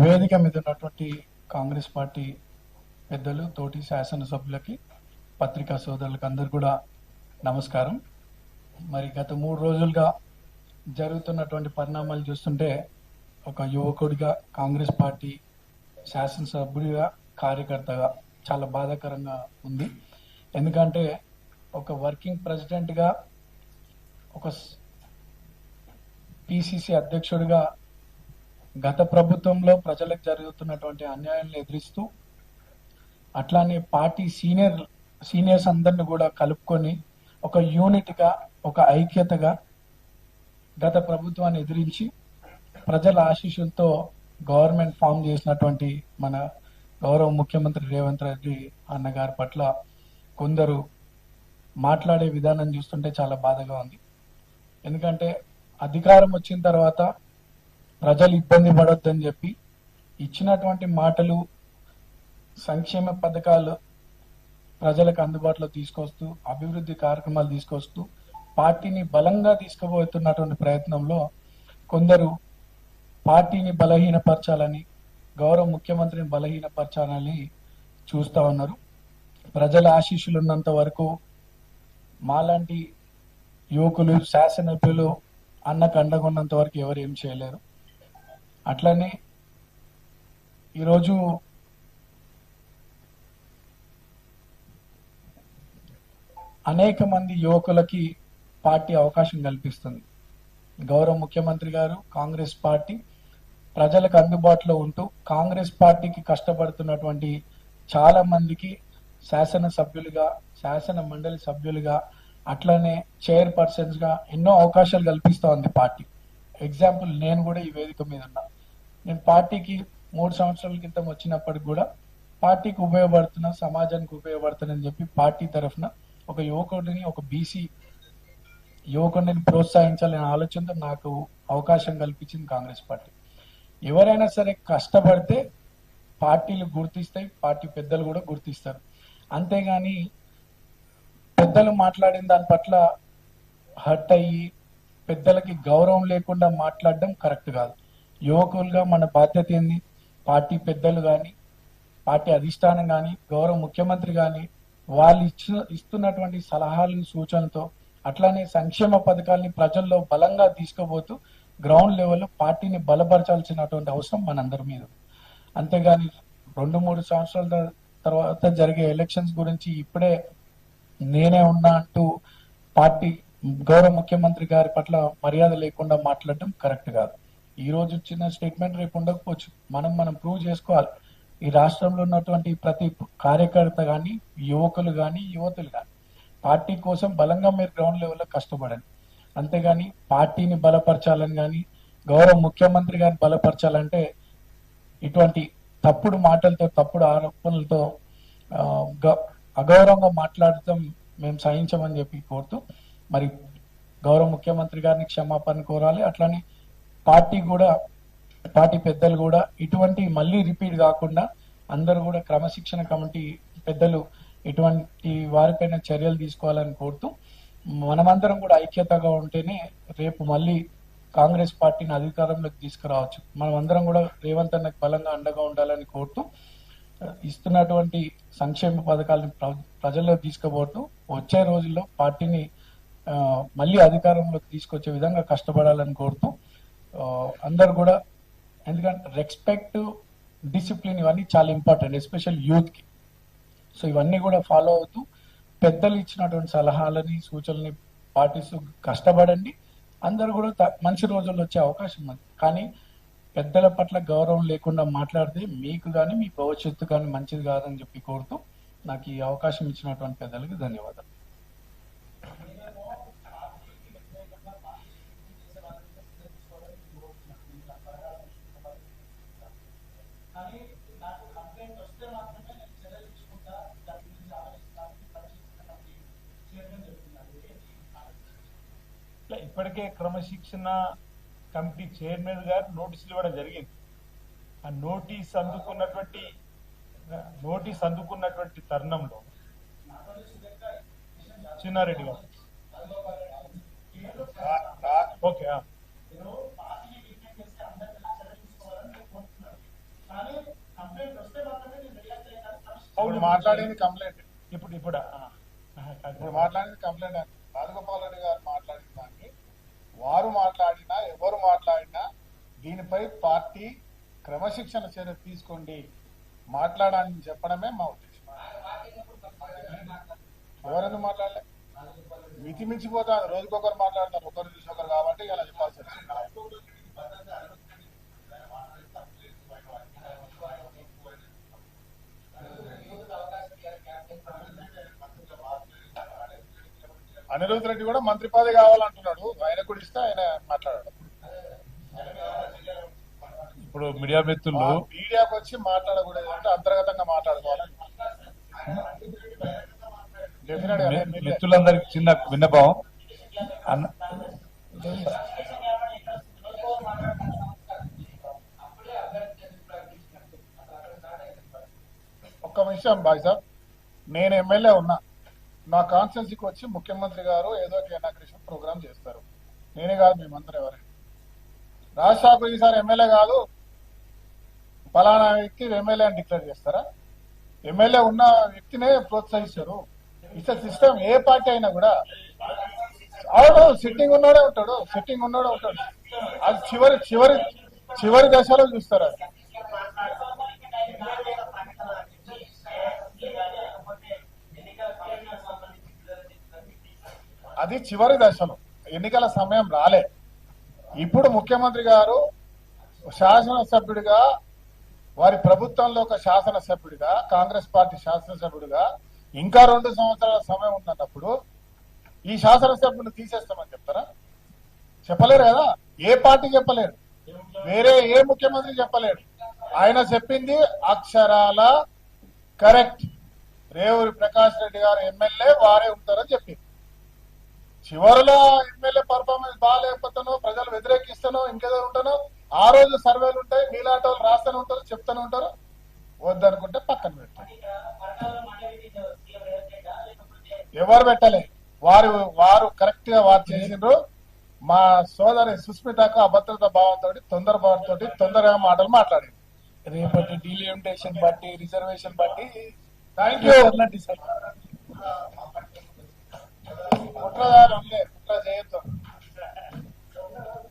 వేదిక మీద ఉన్నటువంటి కాంగ్రెస్ పార్టీ పెద్దలు, తోటి శాసనసభ్యులకి, పత్రికా సోదరులకు అందరు కూడా నమస్కారం. మరి గత 3 రోజులుగా జరుగుతున్నటువంటి పరిణామాలు చూస్తుంటే ఒక యువకుడిగా, కాంగ్రెస్ పార్టీ శాసనసభ్యుడిగా, కార్యకర్తగా చాలా బాధాకరంగా ఉంది. ఎందుకంటే ఒక వర్కింగ్ ప్రెసిడెంట్గా, ఒక పిసిసి అధ్యక్షుడిగా గత ప్రభుత్వంలో ప్రజలకు జరుగుతున్నటువంటి అన్యాయాలను ఎదిరిస్తూ, అట్లానే పార్టీ సీనియర్స్ అందరిని కూడా కలుపుకొని ఒక యూనిట్గా, ఒక ఐక్యతగా గత ప్రభుత్వాన్ని ఎదిరించి ప్రజల ఆశీస్సులతో గవర్నమెంట్ ఫామ్ చేసినటువంటి మన గౌరవ ముఖ్యమంత్రి రేవంత్ రెడ్డి అన్నగారి పట్ల కొందరు మాట్లాడే విధానం చూస్తుంటే చాలా బాధగా ఉంది. ఎందుకంటే అధికారం వచ్చిన తర్వాత ప్రజలు ఇబ్బంది పడొద్దని చెప్పి ఇచ్చినటువంటి మాటలు, సంక్షేమ పథకాలు ప్రజలకు అందుబాటులో తీసుకొస్తూ, అభివృద్ధి కార్యక్రమాలు తీసుకొస్తూ పార్టీని బలంగా తీసుకుపోతున్నటువంటి ప్రయత్నంలో కొందరు పార్టీని బలహీనపరచాలని, గౌరవ ముఖ్యమంత్రిని బలహీనపరచాలని చూస్తూ ఉన్నారు. ప్రజల ఆశీస్సులు ఉన్నంత వరకు మాలాంటి యువకులు, శాసనసభ్యులు అన్నకు అండగా ఉన్నంత వరకు ఎవరు ఏం చేయలేరు. అట్లనే ఈరోజు అనేక మంది యువకులకి పార్టీ అవకాశం కల్పిస్తుంది. గౌరవ ముఖ్యమంత్రి గారు, కాంగ్రెస్ పార్టీ ప్రజలకు అందుబాటులో ఉంటూ కాంగ్రెస్ పార్టీకి కష్టపడుతున్నటువంటి చాలా మందికి శాసనసభ్యులుగా, శాసన మండలి సభ్యులుగా, అట్లనే చైర్పర్సన్స్ గా ఎన్నో అవకాశాలు కల్పిస్తూ ఉంది పార్టీ. ఎగ్జాంపుల్, నేను కూడా ఈ వేదిక మీద ఉన్నా. నేను పార్టీకి 3 సంవత్సరాల క్రితం వచ్చినప్పటికి కూడా పార్టీకి ఉపయోగపడుతున్నా, సమాజానికి ఉపయోగపడుతున్నానని చెప్పి పార్టీ తరఫున ఒక యువకుడిని, ఒక బీసీ యువకుడిని ప్రోత్సహించాలనే ఆలోచనతో నాకు అవకాశం కల్పించింది కాంగ్రెస్ పార్టీ. ఎవరైనా సరే కష్టపడితే పార్టీలు గుర్తిస్తాయి, పార్టీ పెద్దలు కూడా గుర్తిస్తారు. అంతేగాని పెద్దలు మాట్లాడిన దాని పట్ల హర్ట్ అయ్యి పెద్దలకి గౌరవం లేకుండా మాట్లాడడం కరెక్ట్ కాదు. యువకులుగా మన బాధ్యత ఏంది? పార్టీ పెద్దలు కానీ, పార్టీ అధిష్టానం కానీ, గౌరవ ముఖ్యమంత్రి కానీ వాళ్ళు ఇస్తున్నటువంటి సలహాలు, సూచనలతో అట్లానే సంక్షేమ పథకాలని ప్రజల్లో బలంగా తీసుకుపోతూ గ్రౌండ్ లెవెల్లో పార్టీని బలపరచాల్సినటువంటి అవసరం మనందరి మీద. అంతేగాని 2-3 సంవత్సరాల తర్వాత జరిగే ఎలక్షన్స్ గురించి ఇప్పుడే నేనే ఉన్నా అంటూ పార్టీ గౌరవ ముఖ్యమంత్రి గారి పట్ల మర్యాద లేకుండా మాట్లాడడం కరెక్ట్ కాదు. ఈ రోజు ఇచ్చిన స్టేట్మెంట్ రేపు ఉండకపోవచ్చు. మనం ప్రూవ్ చేసుకోవాలి. ఈ రాష్ట్రంలో ఉన్నటువంటి ప్రతి కార్యకర్త కానీ, యువకులు కానీ, యువతులు కానీ పార్టీ కోసం బలంగా మీరు గ్రౌండ్ లెవెల్లో కష్టపడండి. అంతేగాని పార్టీని బలపరచాలని కానీ, గౌరవ ముఖ్యమంత్రి గారిని బలపరచాలంటే ఇటువంటి తప్పుడు మాటలతో, తప్పుడు ఆరోపణలతో అగౌరవంగా మాట్లాడటం మేము సహించమని చెప్పి కోరుతూ, మరి గౌరవ ముఖ్యమంత్రి గారిని క్షమాపణ కోరాలి. అట్లానే పార్టీ పెద్దలు కూడా ఇటువంటి మళ్ళీ రిపీట్ కాకుండా అందరూ కూడా క్రమశిక్షణ కమిటీ పెద్దలు ఇటువంటి వారిపైన చర్యలు తీసుకోవాలని కోరుతూ, మనమందరం కూడా ఐక్యతగా ఉంటేనే రేపు మళ్ళీ కాంగ్రెస్ పార్టీని అధికారంలోకి తీసుకురావచ్చు. మనమందరం కూడా రేవంత్ అన్నకు బలంగా అండగా ఉండాలని కోరుతూ, ఇస్తున్నటువంటి సంక్షేమ పథకాలను ప్రజల్లో తీసుకుపోతూ వచ్చే రోజుల్లో పార్టీని మళ్ళీ అధికారంలోకి తీసుకొచ్చే విధంగా కష్టపడాలని కోరుతూ, అందరు కూడా, ఎందుకంటే రెస్పెక్ట్, డిసిప్లిన్ ఇవన్నీ చాలా ఇంపార్టెంట్, ఎస్పెషల్ యూత్కి. సో ఇవన్నీ కూడా ఫాలో అవుతూ పెద్దలు ఇచ్చినటువంటి సలహాలని, సూచనల్ని పాటిస్తూ కష్టపడండి. అందరూ కూడా మంచి రోజుల్లో వచ్చే అవకాశం ఉంది. కానీ పెద్దల పట్ల గౌరవం లేకుండా మాట్లాడితే మీకు కానీ, మీ భవిష్యత్తు కానీ మంచిది కాదని చెప్పి కోరుతూ, నాకు ఈ అవకాశం ఇచ్చినటువంటి పెద్దలకి ధన్యవాదాలు. ఇప్పటికే క్రమశిక్షణ కమిటీ చైర్మన్ గారు నోటీసులు ఇవ్వడం జరిగింది. ఆ నోటీస్ అందుకున్నటువంటి తరుణంలో చిన్నారెడ్డి గారు ఓకే ఇప్పుడు మాట్లాడేది కంప్లైంట్ ఇప్పుడు ఇప్పుడు మాట్లాడేది కంప్లైంట్ అని రాజగోపాల్ రెడ్డి గారు మాట్లాడిన దాన్ని వారు మాట్లాడినా ఎవరు మాట్లాడినా దీనిపై పార్టీ క్రమశిక్షణ చర్య తీసుకోండి మాట్లాడాలని చెప్పడమే మా ఉద్దేశం. ఎవరెందుకు మాట్లాడలే? మితిమించిపోతాను, రోజుకొకరు మాట్లాడతారు, ఒకరు చూసి ఒకరు కాబట్టి ఇలా చెప్పాల్సి వచ్చింది. అనిరుద్ రెడ్డి కూడా మంత్రి పదవి కావాలంటున్నాడు, ఆయన కూడా ఇస్తే ఆయన మాట్లాడాడు. ఇప్పుడు మీడియా మిత్రులు మీడియాకు వచ్చి మాట్లాడకూడదు అంటే అంతర్గతంగా మాట్లాడుకోవాలని డెఫినెట్ గా మిత్రులందరికి చిన్న విన్నపం. ఒక్క విషయం బాయ్ సాబ్, నేను ఎమ్మెల్యే ఉన్నా, నా కాన్స్టిట్యున్సీకి వచ్చి ముఖ్యమంత్రి గారు ఏదో ఒక ఇనాగ్రేషన్ ప్రోగ్రామ్ చేస్తారు. నేనే కాదు, మేమందరూ ఎవరైనా. రాజ్ ఠాకూర్ ఈసారి ఎమ్మెల్యే కాదు, ఫలానా వ్యక్తి ఎమ్మెల్యే అని డిక్లేర్ చేస్తారా? ఎమ్మెల్యే ఉన్న వ్యక్తినే ప్రోత్సహిస్తారు. It's system. ఏ పార్టీ అయినా కూడా అవును, సిట్టింగ్ ఉన్నాడే ఉంటాడు, సిట్టింగ్ ఉన్నాడే ఉంటాడు. అది చివరి చివరి చివరి దశలో చూస్తారు. అది చివరి దశలో, ఎన్నికల సమయం రాలే. ఇప్పుడు ముఖ్యమంత్రి గారు శాసనసభ్యుడిగా, వారి ప్రభుత్వంలో ఒక శాసనసభ్యుడిగా, కాంగ్రెస్ పార్టీ శాసనసభ్యుడిగా ఇంకా 2 సంవత్సరాల సమయం ఉన్నప్పుడు ఈ శాసనసభ్యుని తీసేస్తామని చెప్తారా? చెప్పలేరు కదా. ఏ పార్టీ చెప్పలేడు, వేరే ఏ ముఖ్యమంత్రి చెప్పలేడు. ఆయన చెప్పింది అక్షరాల కరెక్ట్. రేవూరి ప్రకాష్ రెడ్డి గారు ఎమ్మెల్యే, వారే ఉంటారని చెప్పింది. చివరిలో ఎమ్మెల్యే పర్ఫార్మెన్స్ బాగాలేకపోతానో, ప్రజలు వ్యతిరేకిస్తానో, ఇంకేదో ఉంటానో, ఆ రోజు సర్వేలు ఉంటాయి, మీలాంటి వాళ్ళు రాస్తూనే ఉంటారు, చెప్తూనే ఉంటారు. వద్దనుకుంటే పక్కన పెట్టారు. ఎవరు పెట్టలే, వారు కరెక్ట్ గా వారు చేసిండ్రు. మా సోదరి సుస్మితకు అభద్రత భావంతో, తొందరగా మాటలు మాట్లాడింది. రేపటి డీలిమిటేషన్ బట్టి, రిజర్వేషన్ బట్టి థ్యాంక్ యూ. కుట్రదారు కుట్ర చేయొద్దు.